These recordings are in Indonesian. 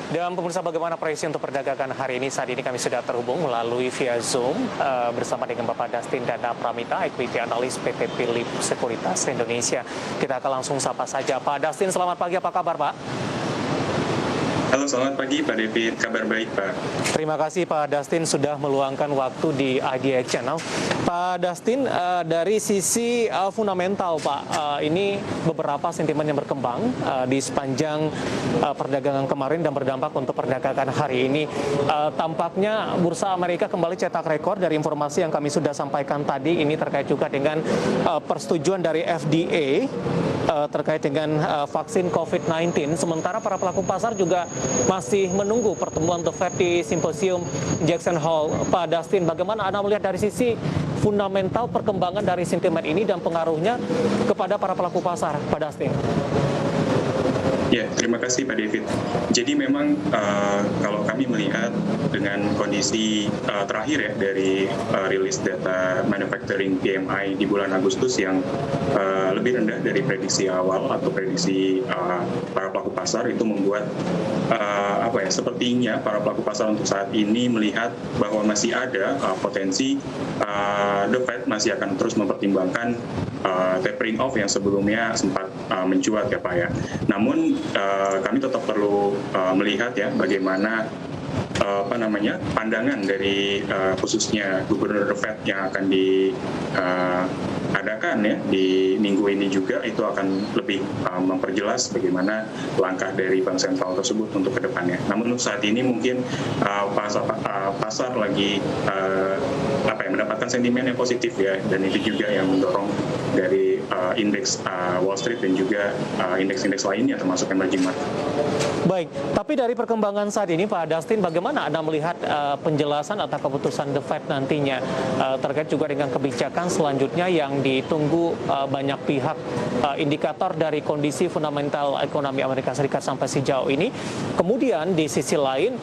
Dan pemirsa, bagaimana proyeksi untuk perdagangan hari ini? Saat ini kami sudah terhubung melalui via Zoom bersama dengan Bapak Dastin Dana Pramita, Equity Analyst PT Philip Sekuritas Indonesia. Kita akan langsung sapa saja. Pak Dastin, selamat pagi, apa kabar Pak? Halo, selamat pagi Pak David. Kabar baik, Pak. Terima kasih Pak Dastin sudah meluangkan waktu di IDX Channel. Pak Dastin, dari sisi fundamental Pak, ini beberapa sentimen yang berkembang di sepanjang perdagangan kemarin dan berdampak untuk perdagangan hari ini. Tampaknya Bursa Amerika kembali cetak rekor dari informasi yang kami sudah sampaikan tadi. Ini terkait juga dengan persetujuan dari FDA terkait dengan vaksin COVID-19. Sementara para pelaku pasar juga masih menunggu pertemuan The Fed di Simposium Jackson Hole. Pak Dastin, bagaimana Anda melihat dari sisi fundamental perkembangan dari sentimen ini dan pengaruhnya kepada para pelaku pasar, Pak Dastin? Ya, terima kasih Pak David. Jadi memang kalau kami melihat dengan kondisi terakhir ya dari rilis data manufacturing PMI di bulan Agustus yang lebih rendah dari prediksi awal atau prediksi para pelaku pasar, itu membuat sepertinya para pelaku pasar untuk saat ini melihat bahwa masih ada potensi The Fed masih akan terus mempertimbangkan tapering off yang sebelumnya sempat mencuat ya Pak ya. Namun kami tetap perlu melihat ya bagaimana pandangan dari khususnya Gubernur The Fed yang akan diadakan ya di minggu ini juga, itu akan lebih memperjelas bagaimana langkah dari bank sentral tersebut untuk ke depannya. Namun saat ini mungkin pasar lagi mendapatkan sentimen yang positif ya, dan itu juga yang mendorong dari indeks Wall Street dan juga indeks-indeks lainnya termasuk emerging market. Baik, tapi dari perkembangan saat ini Pak Dastin, bagaimana Anda melihat penjelasan atau keputusan The Fed nantinya terkait juga dengan kebijakan selanjutnya yang ditunggu banyak pihak, indikator dari kondisi fundamental ekonomi Amerika Serikat sampai sejauh ini. Kemudian di sisi lain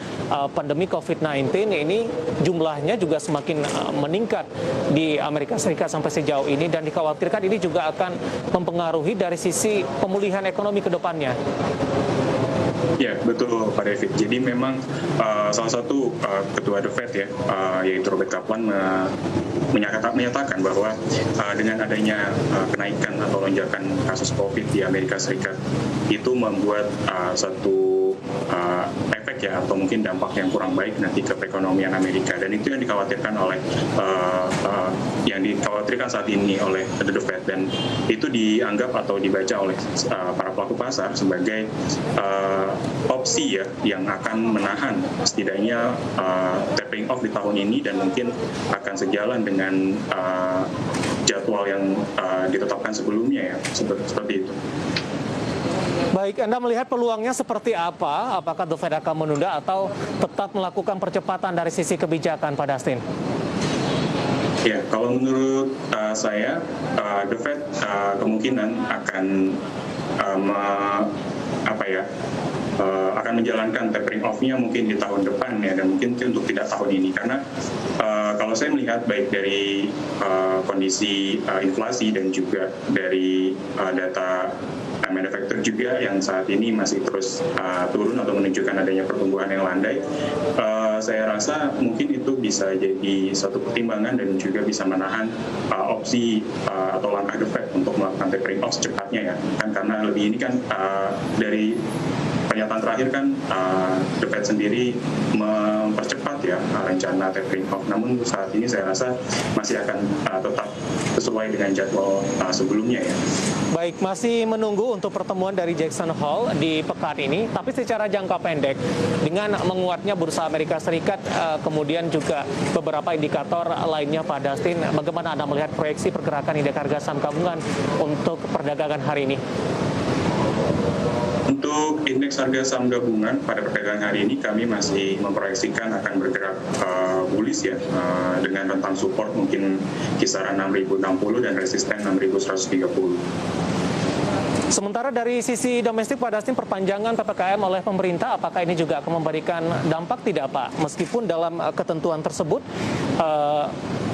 pandemi COVID-19 ini jumlahnya juga semakin meningkat di Amerika Serikat sampai sejauh ini, dan dikhawatirkan ini juga akan mempengaruhi dari sisi pemulihan ekonomi ke depannya. Ya, betul Pak David. Jadi memang salah satu ketua The Fed ya, yaitu Robert Kaplan menyatakan bahwa dengan adanya kenaikan atau lonjakan kasus COVID di Amerika Serikat, itu membuat satu efek ya, atau mungkin dampak yang kurang baik nanti ke perekonomian Amerika, dan itu yang dikhawatirkan saat ini oleh The Fed, dan itu dianggap atau dibaca oleh para pelaku pasar sebagai opsi ya yang akan menahan setidaknya tapering off di tahun ini, dan mungkin akan sejalan dengan jadwal yang ditetapkan sebelumnya ya, seperti itu. Baik, Anda melihat peluangnya seperti apa? Apakah The Fed akan menunda atau tetap melakukan percepatan dari sisi kebijakan, Pak Dastin? Ya, kalau menurut saya, The Fed kemungkinan akan akan menjalankan tapering off-nya mungkin di tahun depan ya, dan mungkin untuk tidak tahun ini, karena kalau saya melihat baik dari kondisi inflasi dan juga dari data manufacturer juga yang saat ini masih terus turun atau menunjukkan adanya pertumbuhan yang landai, saya rasa mungkin itu bisa jadi satu pertimbangan dan juga bisa menahan opsi atau langkah The Fed untuk melakukan tapering off secepatnya ya, kan karena lebih ini kan dari pernyataan terakhir kan The Fed sendiri mempercepat ya rencana tapering off. Namun saat ini saya rasa masih akan tetap sesuai dengan jadwal sebelumnya ya. Baik, masih menunggu untuk pertemuan dari Jackson Hole di pekan ini, tapi secara jangka pendek dengan menguatnya Bursa Amerika Serikat, kemudian juga beberapa indikator lainnya Pak Dastin, bagaimana Anda melihat proyeksi pergerakan indeks harga saham gabungan untuk perdagangan hari ini? Untuk indeks harga saham gabungan pada perdagangan hari ini kami masih memproyeksikan akan bergerak bullish ya, dengan rentang support mungkin kisaran 6.060 dan resisten 6.130. Sementara dari sisi domestik Pak Dastin, perpanjangan PPKM oleh pemerintah, apakah ini juga akan memberikan dampak tidak Pak? Meskipun dalam ketentuan tersebut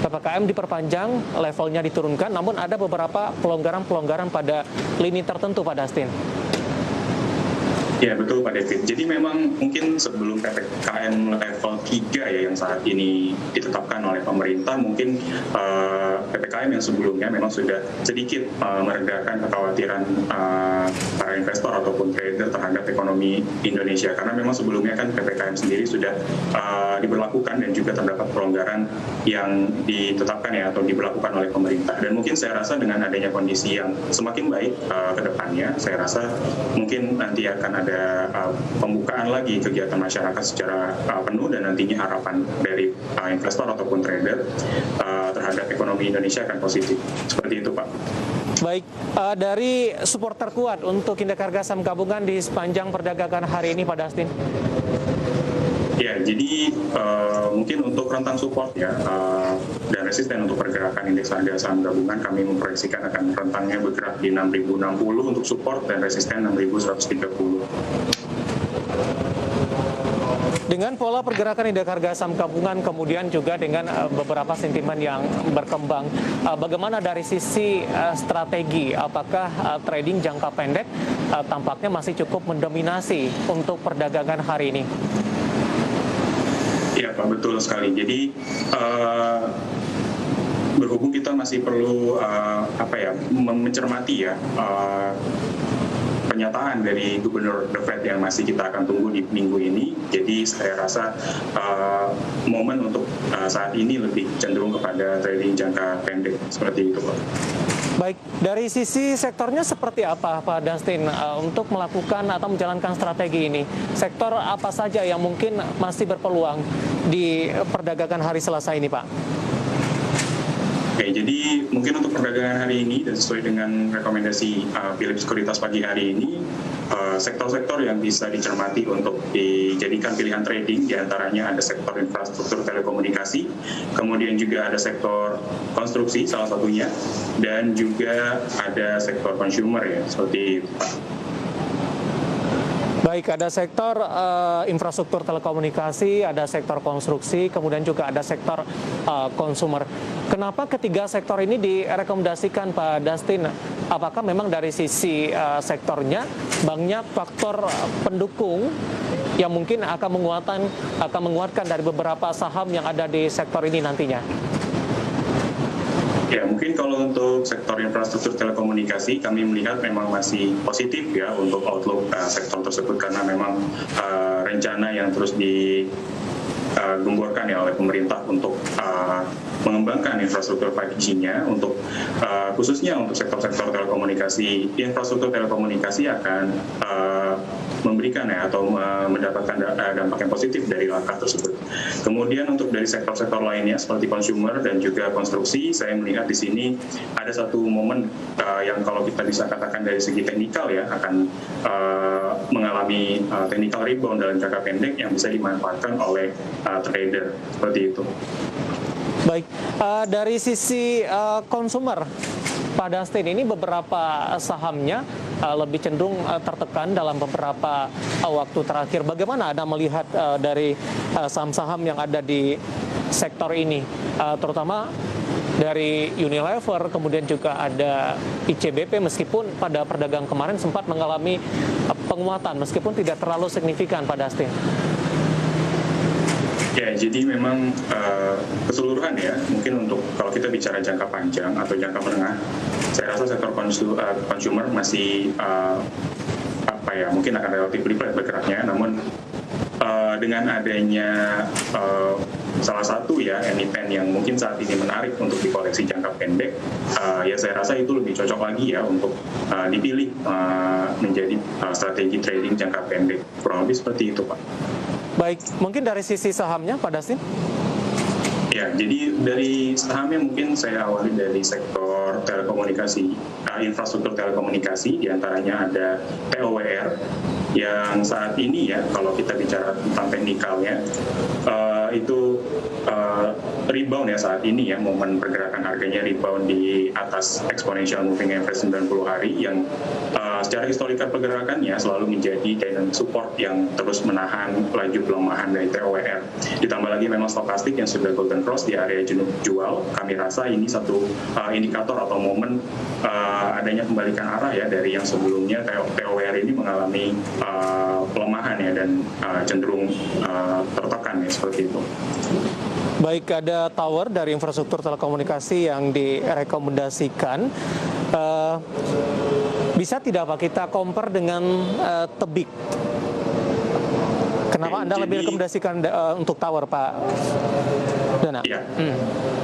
PPKM diperpanjang, levelnya diturunkan, namun ada beberapa pelonggaran-pelonggaran pada lini tertentu Pak Dastin. Ya betul Pak David. Jadi memang mungkin sebelum PPKM level 3 ya yang saat ini ditetapkan oleh pemerintah, mungkin PPKM yang sebelumnya memang sudah sedikit meredakan kekhawatiran para investor ataupun trader terhadap ekonomi Indonesia. Karena memang sebelumnya kan PPKM sendiri sudah diberlakukan dan juga terdapat pelonggaran yang ditetapkan ya atau diberlakukan oleh pemerintah. Dan mungkin saya rasa dengan adanya kondisi yang semakin baik ke depannya, saya rasa mungkin nanti akan ada pembukaan lagi kegiatan masyarakat secara penuh dan nantinya harapan dari investor ataupun trader terhadap ekonomi Indonesia akan positif. Seperti itu Pak. Baik, dari support terkuat untuk indeks harga saham gabungan di sepanjang perdagangan hari ini Pak Dustin. Ya, jadi mungkin untuk rentang support ya dan resisten untuk pergerakan indeks harga saham gabungan kami memproyeksikan akan rentangnya bergerak di 6.060 untuk support dan resisten 6.130. Dengan pola pergerakan indeks harga saham gabungan kemudian juga dengan beberapa sentimen yang berkembang, bagaimana dari sisi strategi, apakah trading jangka pendek tampaknya masih cukup mendominasi untuk perdagangan hari ini? Ya Pak, betul sekali. Jadi berhubung kita masih perlu mencermati ya pernyataan dari Gubernur The Fed yang masih kita akan tunggu di minggu ini. Jadi saya rasa momen untuk saat ini lebih cenderung kepada trading jangka pendek seperti itu Pak. Baik, dari sisi sektornya seperti apa Pak Dustin untuk melakukan atau menjalankan strategi ini? Sektor apa saja yang mungkin masih berpeluang di perdagangan hari Selasa ini Pak? Oke, jadi mungkin untuk perdagangan hari ini dan sesuai dengan rekomendasi Philip Sekuritas pagi hari ini, sektor-sektor yang bisa dicermati untuk dijadikan pilihan trading, diantaranya ada sektor infrastruktur telekomunikasi, kemudian juga ada sektor konstruksi salah satunya, dan juga ada sektor consumer ya, seperti Pak. Baik, ada sektor infrastruktur telekomunikasi, ada sektor konstruksi, kemudian juga ada sektor konsumer. Kenapa ketiga sektor ini direkomendasikan Pak Dustin? Apakah memang dari sisi sektornya banyak faktor pendukung yang mungkin akan menguatkan dari beberapa saham yang ada di sektor ini nantinya? Ya, mungkin kalau untuk sektor infrastruktur telekomunikasi, kami melihat memang masih positif ya untuk outlook sektor tersebut karena memang rencana yang terus digemborkan ya oleh pemerintah untuk mengembangkan infrastruktur 5G-nya untuk khususnya untuk sektor-sektor telekomunikasi. Infrastruktur telekomunikasi akan memberikan ya atau mendapatkan dampak yang positif dari langkah tersebut. Kemudian untuk dari sektor-sektor lainnya seperti consumer dan juga konstruksi, saya melihat di sini ada satu momen yang kalau kita bisa katakan dari segi teknikal ya akan mengalami technical rebound dalam jangka pendek yang bisa dimanfaatkan oleh trader seperti itu. Baik, dari sisi konsumer, Pak Dustin, ini beberapa sahamnya lebih cenderung tertekan dalam beberapa waktu terakhir. Bagaimana Anda melihat dari saham-saham yang ada di sektor ini, terutama dari Unilever, kemudian juga ada ICBP, meskipun pada perdagangan kemarin sempat mengalami penguatan, meskipun tidak terlalu signifikan, Pak Dustin? Ya, jadi memang keseluruhan ya, mungkin untuk kalau kita bicara jangka panjang atau jangka menengah, saya rasa sektor consumer masih mungkin akan relatif flat bergeraknya, namun dengan adanya salah satu ya emiten yang mungkin saat ini menarik untuk dikoleksi jangka pendek, ya saya rasa itu lebih cocok lagi ya untuk dipilih menjadi strategi trading jangka pendek, kurang lebih seperti itu Pak. Baik, mungkin dari sisi sahamnya Pak Dustin? Ya, jadi dari sahamnya mungkin saya awali dari sektor telekomunikasi, infrastruktur telekomunikasi, diantaranya ada TOWR, yang saat ini ya, kalau kita bicara tentang teknikalnya, itu rebound ya saat ini ya, momen pergerakan harganya rebound di atas exponential moving average 90 hari yang secara historikal pergerakannya selalu menjadi dynamic support yang terus menahan laju pelemahan dari TOWR. Ditambah lagi memang stokastik yang sudah golden cross di area jenuh jual, kami rasa ini satu indikator atau momen adanya kembalikan arah ya dari yang sebelumnya TOWR ini mengalami pelemahan ya dan cenderung tertekan ya seperti itu. Baik, ada tower dari infrastruktur telekomunikasi yang direkomendasikan. Bisa tidak Pak kita compare dengan Tebik? Kenapa Anda lebih rekomendasikan untuk tower, Pak Dana?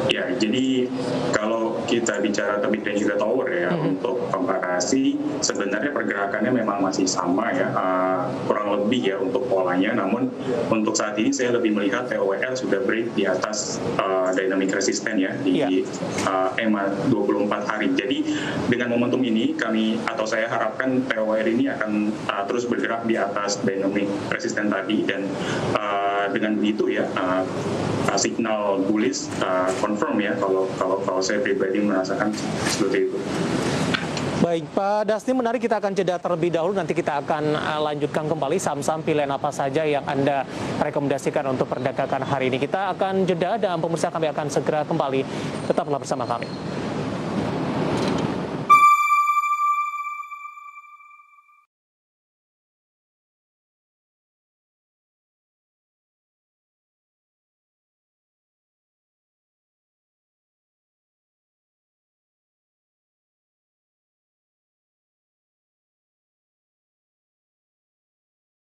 Ya, jadi kalau kita bicara Tebik dan juga tower ya, untuk komparasi sebenarnya pergerakannya memang masih sama ya, kurang lebih ya untuk polanya. Namun untuk saat ini saya lebih melihat TOWR sudah break di atas dynamic resisten ya di EMA 24 hari. Jadi dengan momentum ini saya harapkan TOWR ini akan terus bergerak di atas dynamic resisten tadi, dan dengan begitu ya signal bullish confirm ya kalau saya pribadi merasakan seperti itu. Baik, Pak Dasni, menarik, kita akan jeda terlebih dahulu. Nanti kita akan lanjutkan kembali saham-saham pilihan apa saja yang Anda rekomendasikan untuk perdagangan hari ini. Kita akan jeda dan pemirsa kami akan segera kembali. Tetaplah bersama kami.